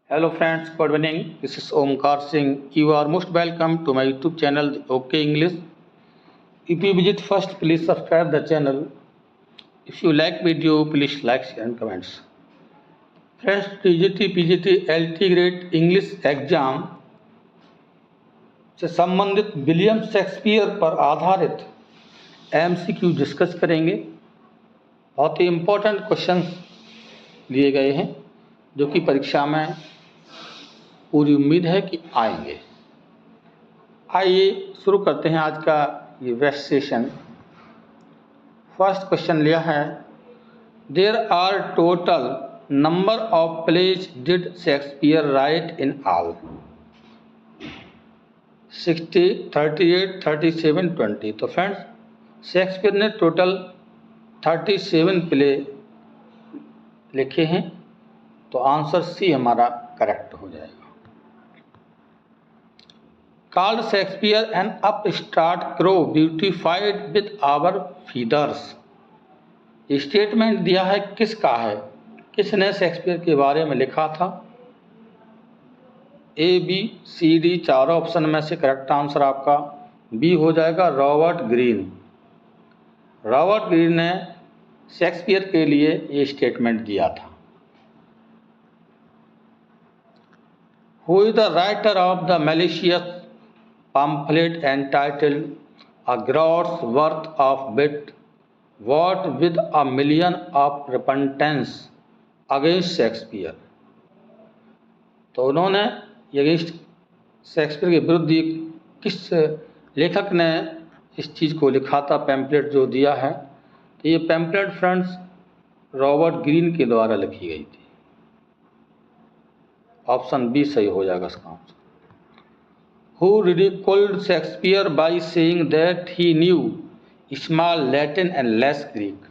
Hello friends, good evening. This is Omkar Singh. You are most welcome to my YouTube channel OK English. If you visit first, please subscribe the channel. If you like video, please like, share and comments. Friends, TGT PGT LT grade English exam से संबंधित William Shakespeare पर आधारित MCQ discuss करेंगे। बहुत ही important question लिए गए हैं जो कि परीक्षा में पूरी उम्मीद है कि आएंगे। आइए शुरू करते हैं आज का ये वेस्ट सेशन। फर्स्ट क्वेश्चन लिया है, there are total number of plays did Shakespeare write in all? 60, 38, 37, 20। तो फ्रेंड्स शेक्सपियर ने टोटल 37 प्ले लिखे हैं, तो आंसर सी हमारा करेक्ट हो जाएगा। Called Shakespeare an upstart crow beautified with our feathers। ये स्टेटमेंट दिया है किसका है, किसने शेक्सपियर के बारे में लिखा था? A, B, C, D चारों ऑप्शन में से करेक्ट आंसर आपका बी हो जाएगा, रॉबर्ट ग्रीन। रॉबर्ट ग्रीन ने शेक्सपियर के लिए ये स्टेटमेंट दिया था। Who is the writer of the malicious pamphlet entitled A Groat's Worth of Wit, What with a Million of Repentance Against Shakespeare? तो उन्होंने अगेंस्ट शेक्सपियर के विरुद्ध किस लेखक ने इस चीज़ को लिखा था, पैम्पलेट जो दिया है? तो ये पैम्पलेट फ्रेंड्स रॉबर्ट ग्रीन के द्वारा लिखी गई थी। ऑप्शन बी सही हो जाएगा इसका answer. Who ridiculed Shakespeare by saying that he knew small Latin and less Greek?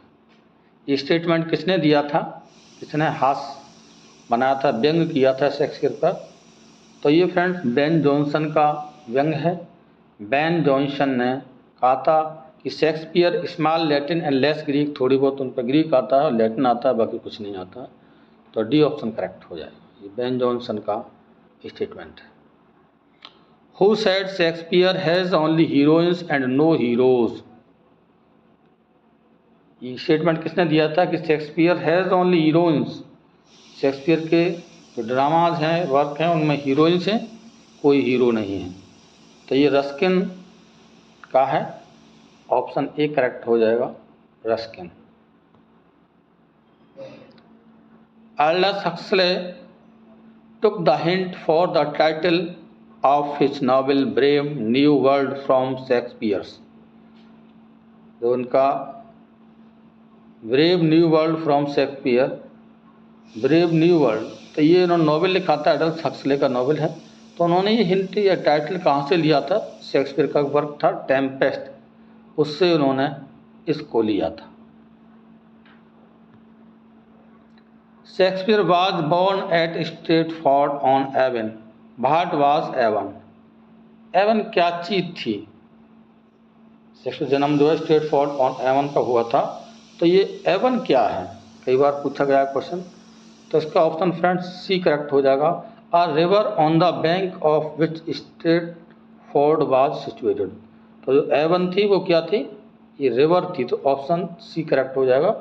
ये स्टेटमेंट किसने दिया था, किसने हास्य बनाया था, व्यंग किया था शेक्सपियर पर? तो ये फ्रेंड्स बेन जॉनसन का व्यंग है। बेन जॉनसन ने कहा था कि Shakespeare small Latin and less Greek, थोड़ी बहुत उन पर ग्रीक आता है और लैटिन आता है, बाकी कुछ नहीं आता। तो डी ऑप्शन करेक्ट हो जाएगा। ये बेन जॉनसन का स्टेटमेंट है। Who said Shakespeare has only heroines and no heroes? ये स्टेटमेंट किसने दिया था कि Shakespeare has only heroines? Shakespeare के जो ड्रामाज हैं, वर्क हैं, उनमें हीरोइंस हैं, कोई हीरो नहीं है। तो ये रस्किन का है, ऑप्शन ए करेक्ट हो जाएगा, Ruskin. Aldous Huxley took the hint for the title of his novel Brave New World from Shakespeare। जो उनका brave new world from Shakespeare, brave new world, तो ये उन्होंने नॉवेल लिखा था, एल्डस हक्सले का नॉवेल है। तो उन्होंने ये हिंट या टाइटल कहाँ से लिया था? शेक्सपियर का वर्क था टेम्पेस्ट, उससे उन्होंने इसको लिया था। Shakespeare was born at Stratford on Avon. What was Avon? Avon क्या चीज थी? शेक्सपियर जन्म जो है स्ट्रेटफोर्ड ऑन एवन का हुआ था। तो ये एवन क्या है, कई बार पूछा गया क्वेश्चन। तो इसका ऑप्शन फ्रेंड्स सी करेक्ट हो जाएगा, a river on the bank of which Stratford was situated. तो जो एवन थी वो क्या थी? ये रिवर थी। तो ऑप्शन सी करेक्ट हो जाएगा,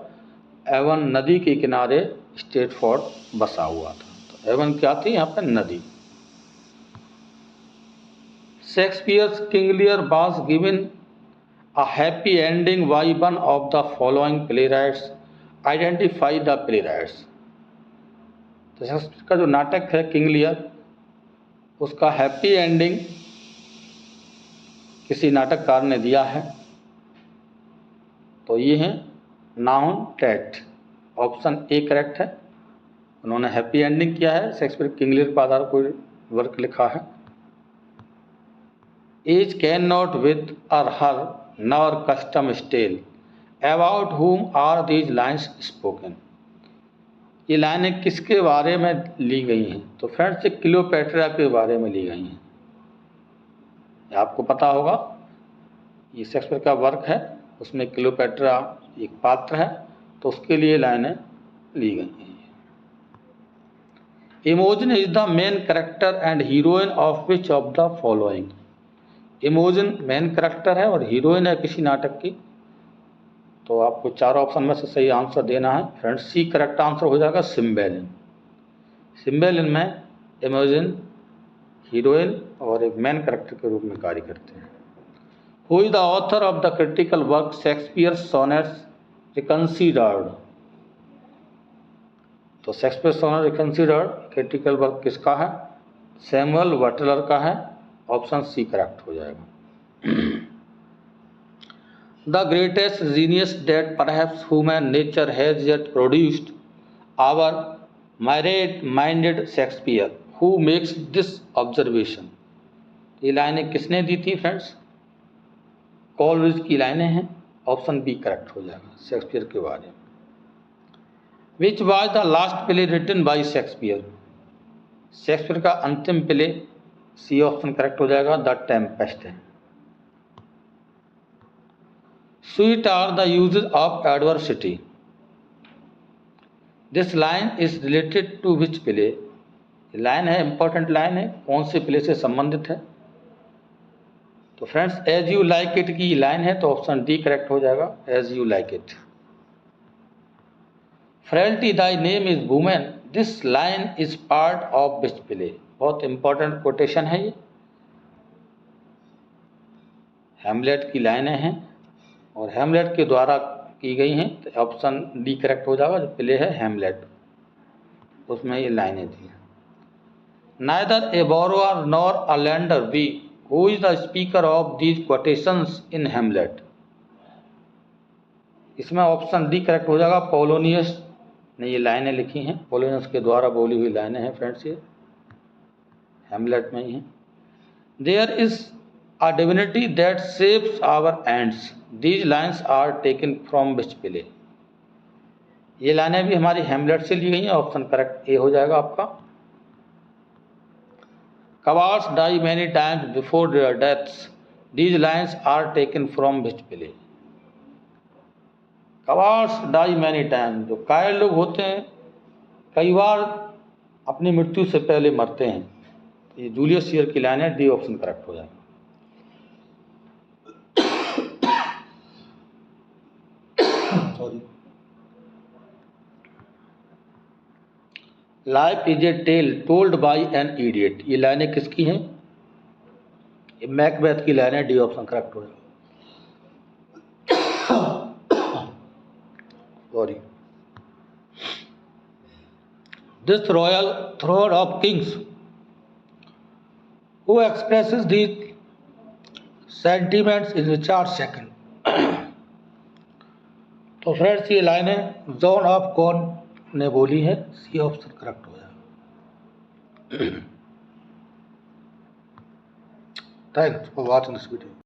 एवन नदी के किनारे स्ट्रेटफोर्ड बसा हुआ था। तो एवन क्या थी? यहाँ पर नदी। Shakespeare's King Lear was given a happy ending by one of the following playwrights. Identify the playwrights। तो शेक्सपियर का जो नाटक है किंग लियर, उसका हैप्पी एंडिंग किसी नाटककार ने दिया है। तो ये हैं नाउन टैट, ऑप्शन ए करेक्ट है। उन्होंने हैप्पी एंडिंग किया है, शेक्सपियर किंग लियर पर आधार कोई वर्क लिखा है। Age cannot with or her nor custom tell about whom are these lines spoken। ये लाइनें किसके बारे में ली गई हैं? तो फ्रेंड्स क्लियोपेट्रा के बारे में ली गई हैं। आपको पता होगा ये शेक्सपियर का वर्क है, उसमें क्लियोपेट्रा एक पात्र है, तो उसके लिए लाइनें ली गई हैं। Imogen is the main character and heroine of which of the following. Imogen main character है और हीरोइन है किसी नाटक की। तो आपको चार ऑप्शन में से सही आंसर देना है फ्रेंड्स। सी करेक्ट आंसर हो जाएगा सिम्बेलिन। सिम्बेलिन में इमोजन हीरोइन और एक मेन कैरेक्टर के रूप में कार्य करते हैं। Who is the author of the critical work Shakespeare sonnets reconsidered. तो Shakespeare sonnet reconsidered critical work किसका है? सैमुअल बटलर का है। ऑप्शन सी करेक्ट हो जाएगा। The greatest genius that perhaps human nature has yet produced our myriad minded Shakespeare who makes this observation. ये लाइनें किसने दी थी फ्रेंड्स? कॉलरिज की लाइनें हैं। ऑप्शन बी करेक्ट हो जाएगा शेक्सपियर के बारे में। Which was the last play written by Shakespeare. Shakespeare का अंतिम प्ले सी ऑप्शन करेक्ट हो जाएगा द टेम्पेस्ट है। Sweet are the uses of adversity. This line is related to which play. Line है इंपॉर्टेंट लाइन है, कौन से play से संबंधित है? तो friends as you like it की लाइन है तो ऑप्शन डी करेक्ट हो जाएगा as you like it. Frailty thy name is women this line is part of which play. बहुत इंपॉर्टेंट कोटेशन है ये, हैमलेट की लाइनें हैं और हैमलेट के द्वारा की गई हैं। तो ऑप्शन डी करेक्ट हो जाएगा, जो प्ले है हैमलेट उसमें ये लाइनें थी। Neither a borrower nor a lender be who is the speaker of these quotations in Hamlet. इसमें ऑप्शन डी करेक्ट हो जाएगा पोलोनियस ने ये लाइनें लिखी हैं। पोलोनियस के द्वारा बोली हुई लाइनें हैं फ्रेंड्स, ये हैमलेट में ही हैं। There is a divinity that shapes our ends these lines are taken from which play. ये लाइनें भी हमारी हैमलेट से ली गई हैं। ऑप्शन करेक्ट ए हो जाएगा आपका। Cowards die many times before their deaths these lines are taken from which play. Cowards die many times, जो कायर लोग होते हैं कई बार अपनी मृत्यु से पहले मरते हैं। ये जूलियस सीजर की लाइन है, डी ऑप्शन करेक्ट हो जाएगा। Sorry. Life is a tale told by an idiot. ये लाइनें किसकी हैं? ये मैकबेथ की लाइन है, डी ऑप्शन करेक्ट हो जाएगा। Sorry. This royal throne of kings who expresses the sentiments in Richard second. तो फ्रेंड्स ये लाइनें जॉन ऑफ कॉन ने बोली है। सी ऑप्शन करेक्ट हो जाएगा। Thanks for watching this video.